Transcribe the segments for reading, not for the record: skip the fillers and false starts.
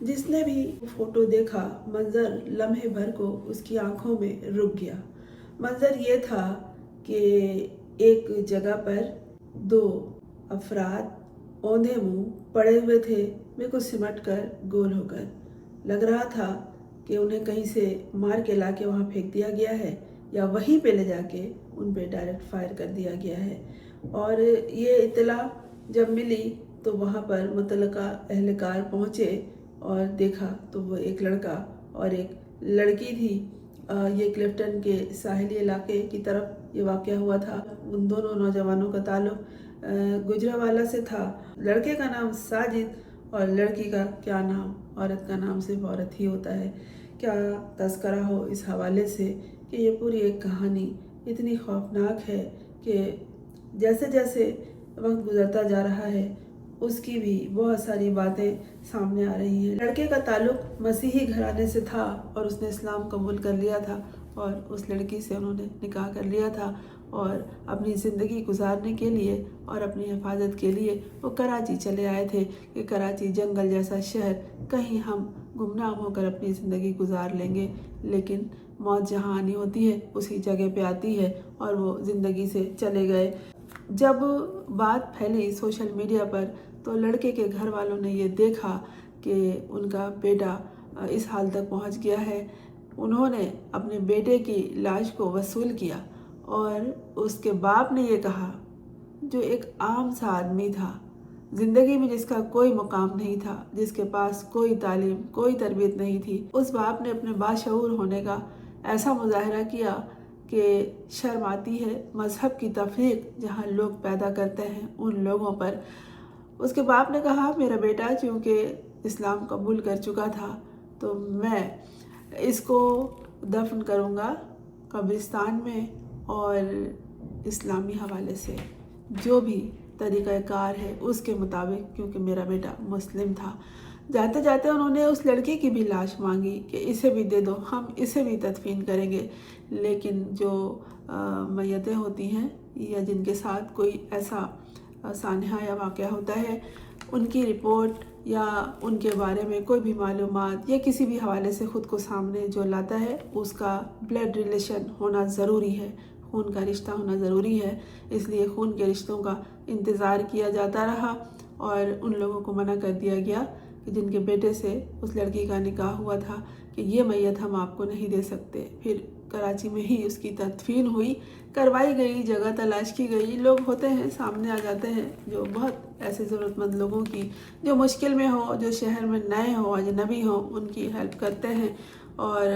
جس نے بھی فوٹو دیکھا منظر لمحے بھر کو اس کی آنکھوں میں رک گیا۔ منظر یہ تھا کہ ایک جگہ پر دو افراد اوندھے منہ پڑے ہوئے تھے، بالکل سمٹ کر گول ہو کر۔ لگ رہا تھا کہ انہیں کہیں سے مار کے لا کے وہاں پھینک دیا گیا ہے یا وہیں پہ لے جا کے ان پہ ڈائریکٹ فائر کر دیا گیا ہے۔ اور یہ اطلاع جب ملی تو وہاں پر متعلقہ اہلکار پہنچے اور دیکھا تو وہ ایک لڑکا اور ایک لڑکی تھی۔ یہ کلفٹن کے ساحلی علاقے کی طرف یہ واقعہ ہوا تھا۔ ان دونوں نوجوانوں کا تعلق گجرانوالہ سے تھا۔ لڑکے کا نام ساجد اور لڑکی کا کیا نام، عورت کا نام صرف عورت ہی ہوتا ہے۔ کیا تذکرہ ہو اس حوالے سے کہ یہ پوری ایک کہانی اتنی خوفناک ہے کہ جیسے جیسے وقت گزرتا جا رہا ہے اس کی بھی بہت ساری باتیں سامنے آ رہی ہیں۔ لڑکے کا تعلق مسیحی گھرانے سے تھا اور اس نے اسلام قبول کر لیا تھا اور اس لڑکی سے انہوں نے نکاح کر لیا تھا، اور اپنی زندگی گزارنے کے لیے اور اپنی حفاظت کے لیے وہ کراچی چلے آئے تھے کہ کراچی جنگل جیسا شہر، کہیں ہم گمنام ہو کر اپنی زندگی گزار لیں گے۔ لیکن موت جہاں آنی ہوتی ہے اسی جگہ پہ آتی ہے، اور وہ زندگی سے چلے گئے۔ جب بات پھیلی سوشل میڈیا پر تو لڑکے کے گھر والوں نے یہ دیکھا کہ ان کا بیٹا اس حال تک پہنچ گیا ہے۔ انہوں نے اپنے بیٹے کی لاش کو وصول کیا اور اس کے باپ نے یہ کہا، جو ایک عام سا آدمی تھا، زندگی میں جس کا کوئی مقام نہیں تھا، جس کے پاس کوئی تعلیم کوئی تربیت نہیں تھی، اس باپ نے اپنے باشعور ہونے کا ایسا مظاہرہ کیا کہ شرم آتی ہے مذہب کی تفریق جہاں لوگ پیدا کرتے ہیں ان لوگوں پر۔ اس کے باپ نے کہا، میرا بیٹا چونکہ اسلام قبول کر چکا تھا تو میں اس کو دفن کروں گا قبرستان میں، اور اسلامی حوالے سے جو بھی طریقہ کار ہے اس کے مطابق، کیونکہ میرا بیٹا مسلم تھا۔ جاتے جاتے انہوں نے اس لڑکی کی بھی لاش مانگی کہ اسے بھی دے دو، ہم اسے بھی تدفین کریں گے۔ لیکن جو میتیں ہوتی ہیں یا جن کے ساتھ کوئی ایسا سانحہ یا واقعہ ہوتا ہے، ان کی رپورٹ یا ان کے بارے میں کوئی بھی معلومات یا کسی بھی حوالے سے خود کو سامنے جو لاتا ہے، اس کا بلڈ ریلیشن ہونا ضروری ہے، خون کا رشتہ ہونا ضروری ہے۔ اس لیے خون کے رشتوں کا انتظار کیا جاتا رہا اور ان لوگوں کو منع کر دیا گیا کہ جن کے بیٹے سے اس لڑکی کا نکاح ہوا تھا کہ یہ میت ہم آپ کو نہیں دے سکتے۔ پھر کراچی میں ہی اس کی تدفین ہوئی، کروائی گئی، جگہ تلاش کی گئی۔ لوگ ہوتے ہیں سامنے آ جاتے ہیں جو بہت ایسے ضرورت مند لوگوں کی، جو مشکل میں ہو، جو شہر میں نئے ہوں، اجنبی ہوں، ان کی ہیلپ کرتے ہیں۔ اور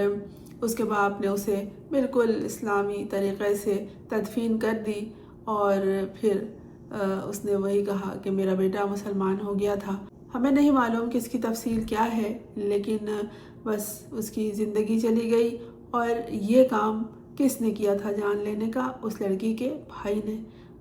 اس کے باپ نے اسے بالکل اسلامی طریقے سے تدفین کر دی، اور پھر اس نے وہی کہا کہ میرا بیٹا مسلمان ہو گیا تھا۔ ہمیں نہیں معلوم کہ اس کی تفصیل کیا ہے، لیکن بس اس کی زندگی چلی گئی۔ اور یہ کام کس نے کیا تھا جان لینے کا؟ اس لڑکی کے بھائی نے۔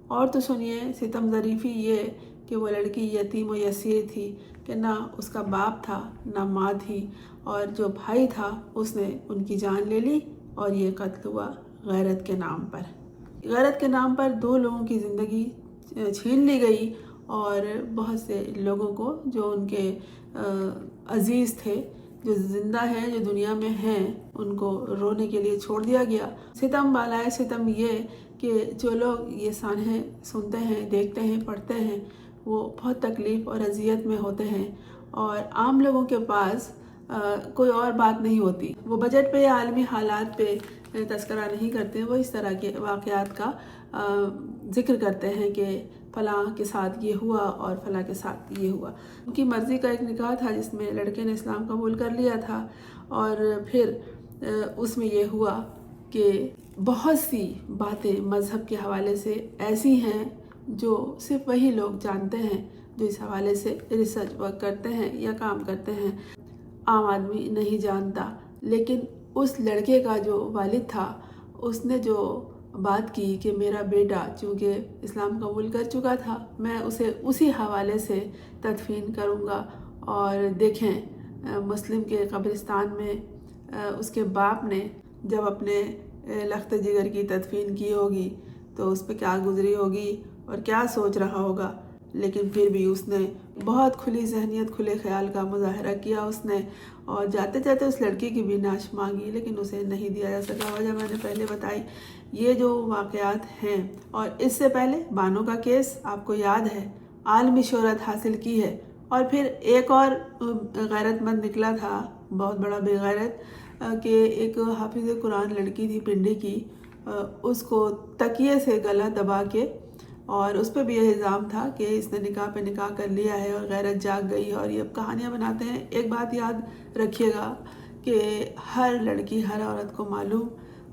اور تو سنیے ستم ظریفی یہ کہ وہ لڑکی یتیم و یسیر تھی کہ نہ اس کا باپ تھا نہ ماں تھی، اور جو بھائی تھا اس نے ان کی جان لے لی، اور یہ قتل ہوا غیرت کے نام پر۔ غیرت کے نام پر دو لوگوں کی زندگی چھین لی گئی، اور بہت سے لوگوں کو جو ان کے عزیز تھے، جو زندہ ہیں، جو دنیا میں ہیں، ان کو رونے کے لیے چھوڑ دیا گیا۔ ستم بالائے ستم یہ کہ جو لوگ یہ سانحے سنتے ہیں، دیکھتے ہیں، پڑھتے ہیں، وہ بہت تکلیف اور اذیت میں ہوتے ہیں، اور عام لوگوں کے پاس کوئی اور بات نہیں ہوتی۔ وہ بجٹ پہ یا عالمی حالات پہ تذکرہ نہیں کرتے، وہ اس طرح کے واقعات کا ذکر کرتے ہیں کہ فلاں کے ساتھ یہ ہوا اور فلاں کے ساتھ یہ ہوا۔ ان کی مرضی کا ایک نکاح تھا جس میں لڑکے نے اسلام قبول کر لیا تھا، اور پھر اس میں یہ ہوا کہ بہت سی باتیں مذہب کے حوالے سے ایسی ہیں جو صرف وہی لوگ جانتے ہیں جو اس حوالے سے ریسرچ ورک کرتے ہیں یا کام کرتے ہیں، عام آدمی نہیں جانتا۔ لیکن اس لڑکے کا جو والد تھا، اس نے جو بات کی کہ میرا بیٹا چونکہ اسلام قبول کر چکا تھا، میں اسے اسی حوالے سے تدفین کروں گا۔ اور دیکھیں مسلم کے قبرستان میں اس کے باپ نے جب اپنے لخت جگر کی تدفین کی ہوگی تو اس پہ کیا گزری ہوگی اور کیا سوچ رہا ہوگا لیکن پھر بھی اس نے بہت کھلی ذہنیت کھلے خیال کا مظاہرہ کیا اس نے، اور جاتے جاتے اس لڑکی کی بھی نعش مانگی لیکن اسے نہیں دیا جا سکا۔ وجہ میں نے پہلے بتائی۔ یہ جو واقعات ہیں، اور اس سے پہلے بانو کا کیس آپ کو یاد ہے، عالمی شہرت حاصل کی ہے، اور پھر ایک اور غیرت مند نکلا تھا، بہت بڑا بے غیرت، کہ ایک حافظ قرآن لڑکی تھی پنڈی کی، اس کو تکیے سے گلا دبا کے، اور اس پہ بھی یہ الزام تھا کہ اس نے نکاح پہ نکاح کر لیا ہے اور غیرت جاگ گئی، اور یہ اب کہانیاں بناتے ہیں۔ ایک بات یاد رکھیے گا کہ ہر لڑکی ہر عورت کو معلوم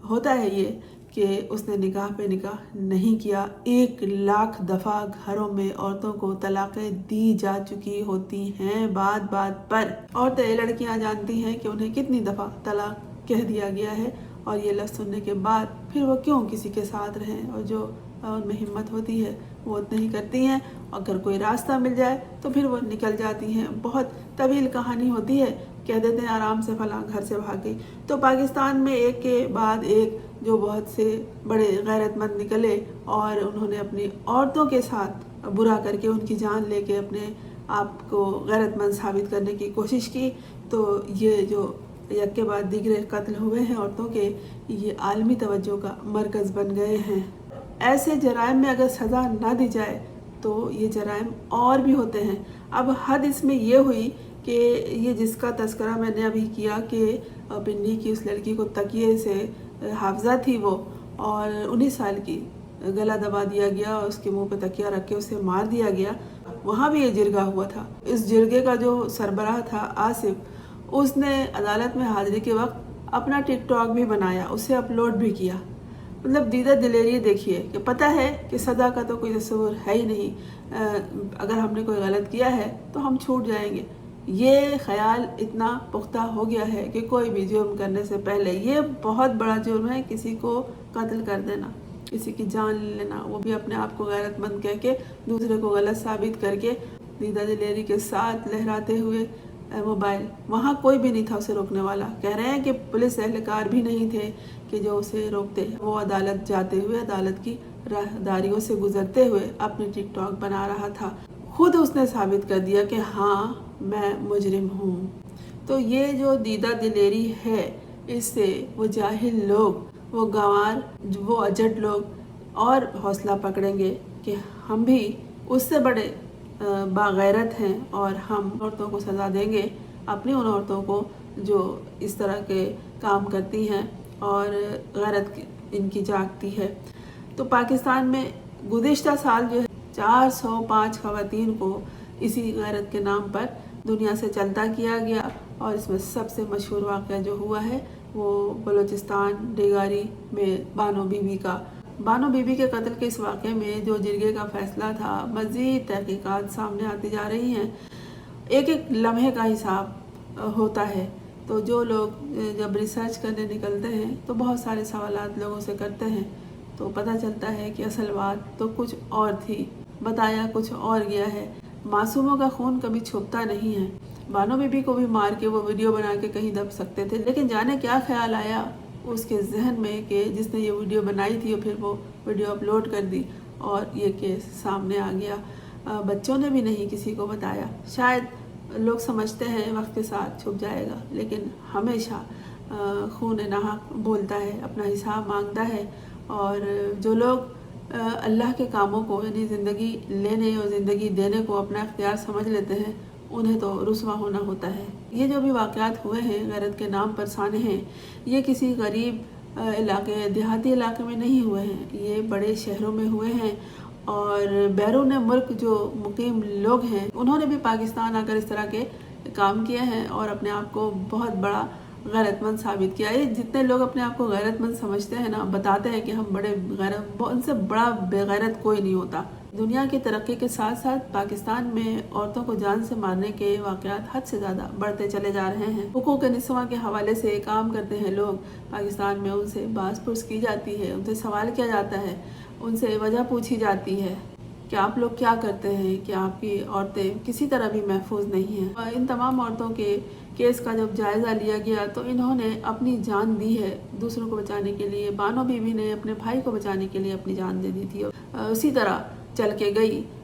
ہوتا ہے یہ کہ اس نے نکاح پہ نکاح نہیں کیا۔ 1,00,000 دفعہ گھروں میں عورتوں کو طلاقیں دی جا چکی ہوتی ہیں بات بات پر۔ عورتیں لڑکیاں جانتی ہیں کہ انہیں کتنی دفعہ طلاق کہہ دیا گیا ہے، اور یہ لفظ سننے کے بعد پھر وہ کیوں کسی کے ساتھ رہیں، اور جو ان میں ہمت ہوتی ہے وہ اتنا ہی کرتی ہیں۔ اگر کوئی راستہ مل جائے تو پھر وہ نکل جاتی ہیں۔ بہت طویل کہانی ہوتی ہے، کہہ دیتے ہیں آرام سے فلاں گھر سے بھاگ گئی۔ تو پاکستان میں ایک کے بعد ایک جو بہت سے بڑے غیرت مند نکلے، اور انہوں نے اپنی عورتوں کے ساتھ برا کر کے ان کی جان لے کے اپنے آپ کو غیرت مند ثابت کرنے کی کوشش کی۔ تو یہ جو یک کے بعد دیگرے قتل ہوئے ہیں عورتوں کے، یہ عالمی توجہ کا مرکز بن گئے ہیں۔ ایسے جرائم میں اگر سزا نہ دی جائے تو یہ جرائم اور بھی ہوتے ہیں۔ اب حد اس میں یہ ہوئی کہ یہ جس کا تذکرہ میں نے ابھی کیا کہ پنڈی کی اس لڑکی کو تکیے سے، حافظہ تھی وہ، اور 19 سال کی، گلا دبا دیا گیا اور اس کے منہ پہ تکیہ رکھ کے اسے مار دیا گیا۔ وہاں بھی یہ جرگہ ہوا تھا۔ اس جرگے کا جو سربراہ تھا آصف، اس نے عدالت میں حاضری کے وقت اپنا ٹک ٹاک بھی بنایا، اسے اپلوڈ بھی کیا۔ مطلب دیدہ دلیری دیکھیے کہ پتہ ہے کہ سزا کا تو کوئی تصور ہے ہی نہیں، اگر ہم نے کوئی غلط کیا ہے تو ہم چھوٹ جائیں گے۔ یہ خیال اتنا پختہ ہو گیا ہے کہ کوئی بھی جرم کرنے سے پہلے، یہ بہت بڑا جرم ہے کسی کو قتل کر دینا، کسی کی جان لے لینا، وہ بھی اپنے آپ کو غیرت مند کہہ کے، دوسرے کو غلط ثابت کر کے، دیدہ دلیری کے ساتھ لہراتے ہوئے موبائل۔ وہاں کوئی بھی نہیں تھا اسے روکنے والا۔ کہہ رہے ہیں کہ پولیس اہلکار بھی نہیں تھے کہ جو اسے روکتے۔ وہ عدالت جاتے ہوئے، عدالت کی راہداریوں سے گزرتے ہوئے اپنی ٹک ٹاک بنا رہا تھا۔ خود اس نے ثابت کر دیا کہ ہاں میں مجرم ہوں۔ تو یہ جو دیدہ دلیری ہے، اس سے وہ جاہل لوگ، وہ گنوار، وہ اجڑ لوگ اور حوصلہ پکڑیں گے کہ ہم بھی اس سے بڑے باغیرت ہیں، اور ہم عورتوں کو سزا دیں گے، اپنی ان عورتوں کو جو اس طرح کے کام کرتی ہیں اور غیرت ان کی جاگتی ہے۔ تو پاکستان میں گزشتہ سال جو ہے 405 خواتین کو اسی غیرت کے نام پر دنیا سے چلتا کیا گیا، اور اس میں سب سے مشہور واقعہ جو ہوا ہے وہ بلوچستان ڈیگاری میں بانو بی بی کا۔ بانو بی بی کے قتل کے اس واقعے میں جو جرگے کا فیصلہ تھا، مزید تحقیقات سامنے آتی جا رہی ہیں، ایک ایک لمحے کا حساب ہوتا ہے۔ تو جو لوگ جب ریسرچ کرنے نکلتے ہیں تو بہت سارے سوالات لوگوں سے کرتے ہیں، تو پتہ چلتا ہے کہ اصل بات تو کچھ اور تھی، بتایا کچھ اور گیا ہے۔ معصوموں کا خون کبھی چھپتا نہیں ہے۔ بانو بی بی کو بھی مار کے وہ ویڈیو بنا کے کہیں دب سکتے تھے، لیکن جانے کیا خیال آیا اس کے ذہن میں کہ جس نے یہ ویڈیو بنائی تھی اور پھر وہ ویڈیو اپلوڈ کر دی، اور یہ کیس سامنے آ گیا۔ بچوں نے بھی نہیں کسی کو بتایا۔ شاید لوگ سمجھتے ہیں وقت کے ساتھ چھپ جائے گا، لیکن ہمیشہ خون ناحق بولتا ہے، اپنا حساب مانگتا ہے، اور جو لوگ اللہ کے کاموں کو، یعنی زندگی لینے اور زندگی دینے کو اپنا اختیار سمجھ لیتے ہیں، انہیں تو رسوا ہونا ہوتا ہے۔ یہ جو بھی واقعات ہوئے ہیں غیرت کے نام پر سانحے، یہ کسی غریب علاقے، دیہاتی علاقے میں نہیں ہوئے ہیں، یہ بڑے شہروں میں ہوئے ہیں، اور بیرون ملک جو مقیم لوگ ہیں انہوں نے بھی پاکستان آ کر اس طرح کے کام کیے ہیں اور اپنے آپ کو بہت بڑا غیرت مند ثابت کیا ہے۔ جتنے لوگ اپنے آپ کو غیرت مند سمجھتے ہیں نا، بتاتے ہیں کہ ہم بڑے غیرت، ان سے بڑا بے غیرت کوئی نہیں ہوتا۔ دنیا کی ترقی کے ساتھ ساتھ پاکستان میں عورتوں کو جان سے مارنے کے واقعات حد سے زیادہ بڑھتے چلے جا رہے ہیں۔ حقوق نسواں کے حوالے سے کام کرتے ہیں لوگ پاکستان میں، ان سے باز پرس کی جاتی ہے، ان سے سوال کیا جاتا ہے، ان سے وجہ پوچھی جاتی ہے کہ آپ لوگ کیا کرتے ہیں، کہ آپ کی عورتیں کسی طرح بھی محفوظ نہیں ہیں۔ ان تمام عورتوں کے کیس کا جب جائزہ لیا گیا تو انہوں نے اپنی جان دی ہے دوسروں کو بچانے کے لیے۔ بانو بی بی نے اپنے بھائی کو بچانے کے لیے اپنی جان دے دی تھی، اسی طرح چل کے گئی